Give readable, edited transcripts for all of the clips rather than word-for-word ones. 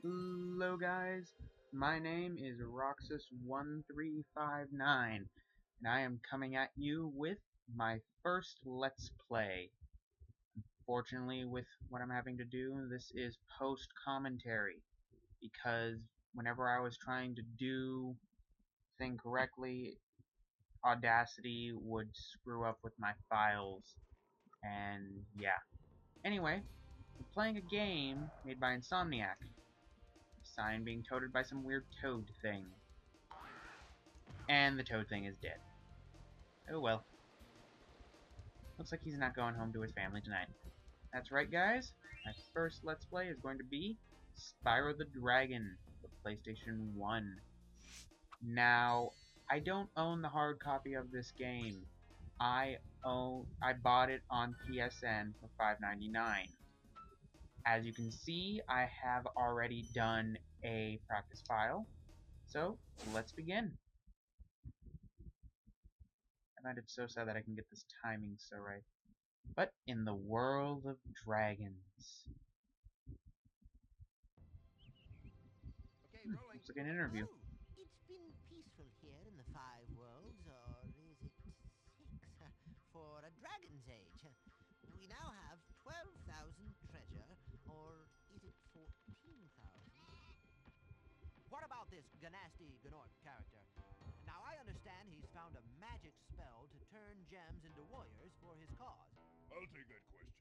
Hello guys, my name is Roxas1359 and I am coming at you with my first Let's Play. Fortunately, with what I'm having to do, this is post-commentary because whenever I was trying to do thing correctly, Audacity would screw up with my files, and yeah. Anyway, we're playing a game made by Insomniac. Sign being toted by some weird toad thing. And the toad thing is dead. Oh well. Looks like he's not going home to his family tonight. That's right, guys. My first Let's Play is going to be Spyro the Dragon for PlayStation 1. Now, I don't own the hard copy of this game. I bought it on PSN for $5.99. As you can see, I have already done a practice file. So, let's begin. I find it so sad that I can get this timing so right. But in the world of dragons. Looks like an interview. Hello. It's been peaceful here in the five worlds, or is it six? For a dragon's age. We now have 12,000 treasure, or is it 14,000? What about this Ganasty Gnork character? Now I understand he's found a magic spell to turn gems into warriors for his cause. I'll take that question.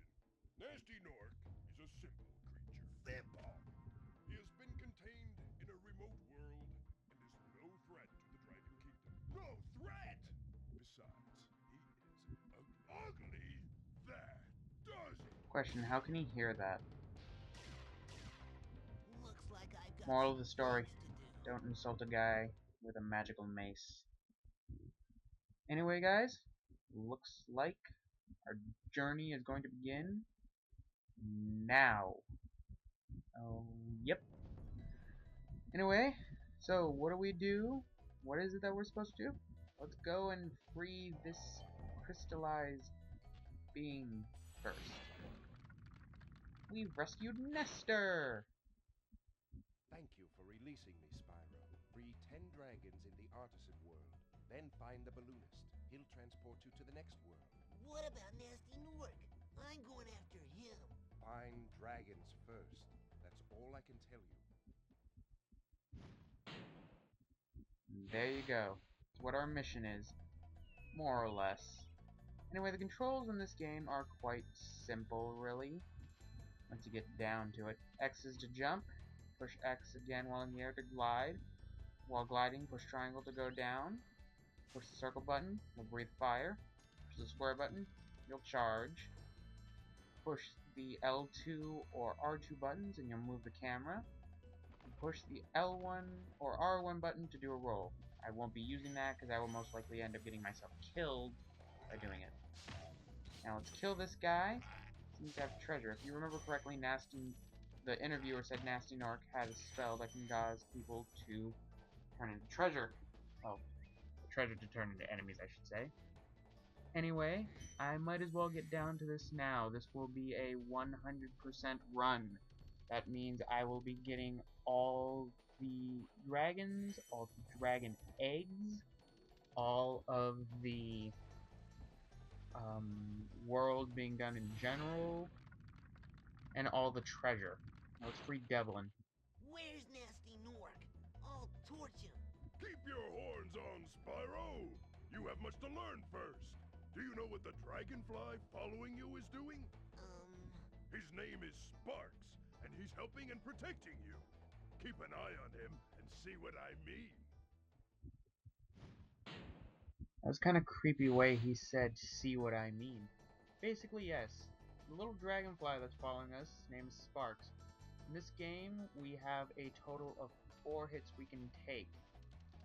Nasty Nork is a simple creature. Simple. He has been contained in a remote world and is no threat to the Dragon Kingdom. No threat! Besides, he is ugly. That does it. Question, how can he hear that? Looks like I've got Moral of some the story, things to do. don't insult a guy with a magical mace. Anyway guys, looks like our journey is going to begin now. Oh, yep. Anyway, so what do we do? What is it that we're supposed to do? Let's go and free this crystallized being first. We've rescued Nestor! Thank you for releasing me, Spyro. Free 10 dragons in the artisan world. Then find the balloonist. He'll transport you to the next world. What about Nasty Nork? I'm going after him. Find dragons first. That's all I can tell you. There you go. That's what our mission is. More or less. Anyway, the controls in this game are quite simple, really. Once you get down to it. X is to jump. Push X again while in the air to glide. While gliding, push triangle to go down. Push the circle button, you'll breathe fire. Push the square button, you'll charge. Push the L2 or R2 buttons and you'll move the camera. Push the L1 or R1 button to do a roll. I won't be using that because I will most likely end up getting myself killed by doing it. Now let's kill this guy. Seems to have treasure. If you remember correctly, the interviewer said Nasty Nork had a spell that can cause people to turn into treasure. Oh, treasure to turn into enemies, I should say. Anyway, I might as well get down to this now. This will be a 100% run. That means I will be getting all the dragons, all the dragon eggs, all of the world being done in general, and all the treasure. Now let's free Devlin. Where's Nasty Nork? I'll torch him. Keep your horns on, Spyro. You have much to learn first. Do you know what the dragonfly following you is doing? His name is Sparks, and he's helping and protecting you. Keep an eye on him and see what I mean. That was kind of creepy way he said, "See what I mean." Basically, yes. The little dragonfly that's following us, his name is Sparks. In this game, we have a total of 4 hits we can take.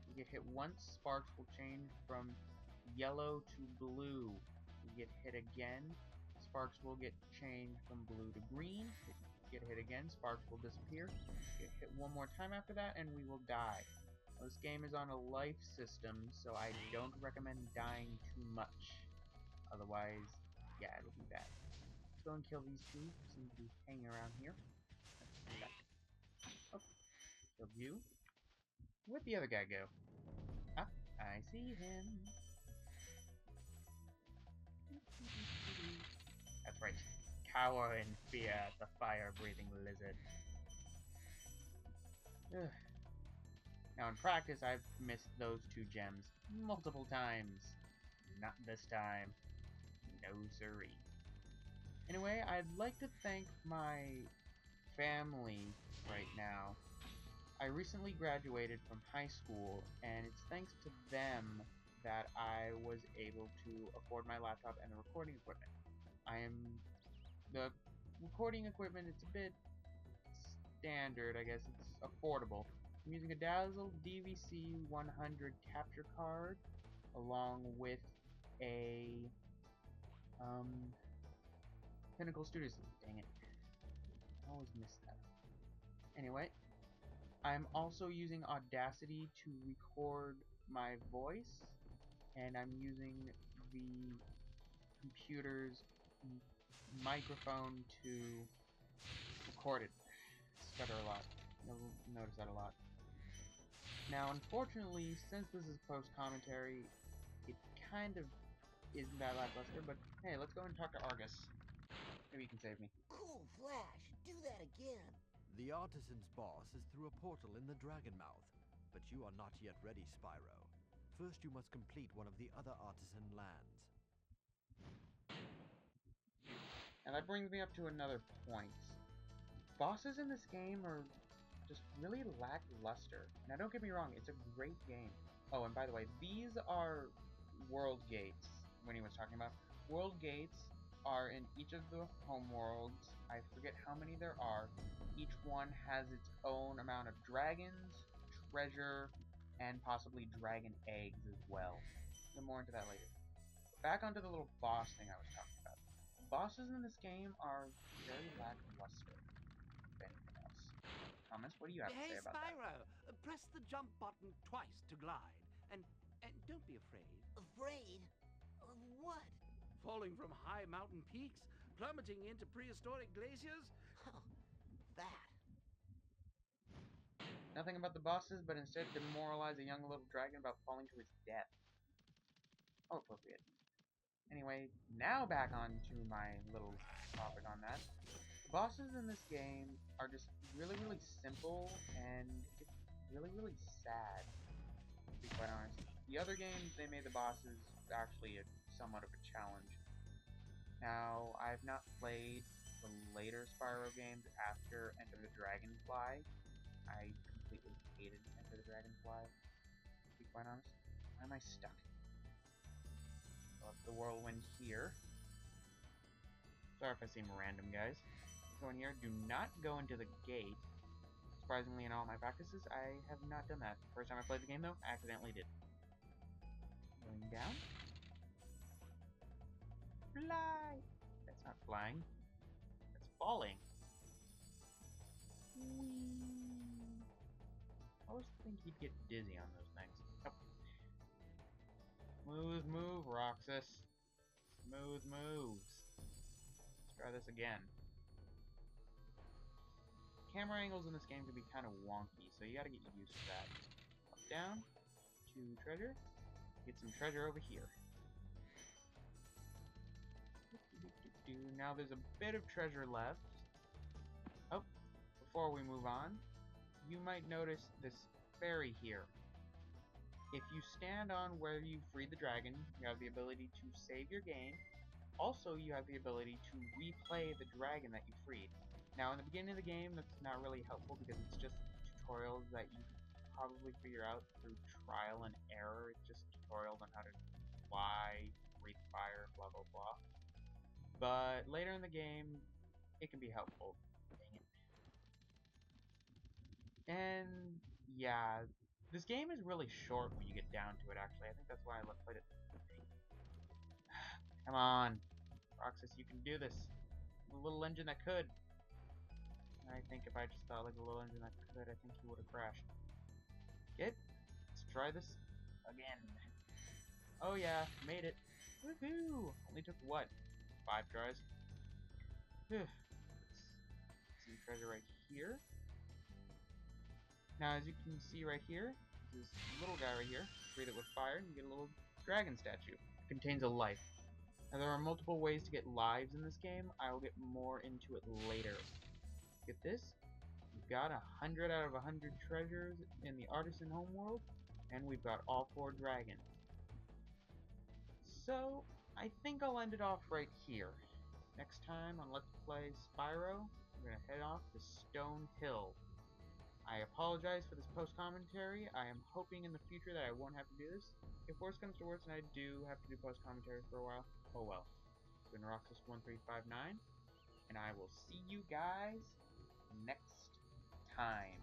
We get hit once, Sparks will change from yellow to blue. We get hit again, Sparks will get changed from blue to green. Get hit again, Sparks will disappear. Get hit one more time after that, and we will die. Now, this game is on a life system, so I don't recommend dying too much. Otherwise, yeah, it'll be bad. Let's go and kill these two. Seem to be hanging around here. Oh, you. Where'd the other guy go? Ah, I see him. That's right. Cower in fear at the fire-breathing lizard. Ugh. Now in practice, I've missed those 2 gems multiple times. Not this time. No siree. Anyway, I'd like to thank my family right now. I recently graduated from high school, and it's thanks to them that I was able to afford my laptop and the recording equipment. The recording equipment, it's a bit standard, I guess. It's affordable. I'm using a Dazzle DVC 100 capture card, along with a Pinnacle Studios. Dang it. I always miss that. Anyway, I'm also using Audacity to record my voice, and I'm using the computer's microphone to record it. Stutter a lot. You'll notice that a lot. Now, unfortunately, since this is post-commentary, it kind of isn't that lackluster, but hey, let's go and talk to Argus. Maybe you can save me. Cool, Flash. Do that again. The artisan's boss is through a portal in the Dragon Mouth, but you are not yet ready, Spyro. First, you must complete one of the other artisan lands. And that brings me up to another point. Bosses in this game are just really lackluster. Now, don't get me wrong, it's a great game. Oh, and by the way, these are world gates, when he was talking about. World gates are in each of the home worlds. I forget how many there are. Each one has its own amount of dragons, treasure, and possibly dragon eggs as well. Get more into that later. Back onto the little boss thing I was talking about. Bosses in this game are very lackluster, if anything else. Comments? What do you have to Hey, say about that? Spyro, press the jump button twice to glide. And don't be afraid. Afraid? Of what? Falling from high mountain peaks? Plummeting into prehistoric glaciers? Oh, that. Nothing about the bosses, but instead demoralize a young little dragon about falling to his death. Oh, appropriate. Anyway, now back on to my little topic on that. The bosses in this game are just really, really simple, and it's really, really sad, to be quite honest. The other games, they made the bosses actually somewhat of a challenge. Now, I've not played the later Spyro games after Enter the Dragonfly. I completely hated Enter the Dragonfly, to be quite honest. Why am I stuck? Up the whirlwind here. Sorry if I seem random, guys. Go in here. Do not go into the gate. Surprisingly, in all my practices, I have not done that. First time I played the game, though, I accidentally did. Going down. Fly! That's not flying. That's falling. Whee! I always think you'd get dizzy on those things. Oh. Smooth move, Roxas. Smooth moves. Let's try this again. Camera angles in this game can be kind of wonky, so you gotta get used to that. Up, down, to treasure. Get some treasure over here. Now there's a bit of treasure left. Oh, before we move on, you might notice this fairy here. If you stand on where you freed the dragon, you have the ability to save your game. Also, you have the ability to replay the dragon that you freed. Now, in the beginning of the game, that's not really helpful because it's just tutorials that you probably figure out through trial and error. It's just tutorials on how to fly, breathe fire, blah blah blah. But later in the game, it can be helpful. Dang it. And yeah, this game is really short when you get down to it, actually. I think that's why I played it. Come on. Roxas, you can do this. A little engine that could. I think if I just thought like a little engine that could, I think he would have crashed. Okay, let's try this again. Oh yeah, made it. Woohoo! Only took what? 5 tries? Whew. Some treasure right here. Now, as you can see right here, this little guy right here, breathe it with fire, and you get a little dragon statue. It contains a life. Now, there are multiple ways to get lives in this game. I will get more into it later. Get this. We've got 100 out of 100 treasures in the Artisan homeworld, and we've got all 4 dragons. So, I think I'll end it off right here. Next time on Let's Play Spyro, we're going to head off to Stone Hill. I apologize for this post-commentary. I am hoping in the future that I won't have to do this. If worse comes to worse and I do have to do post-commentary for a while, oh well. It's been Roxas1359, and I will see you guys next time.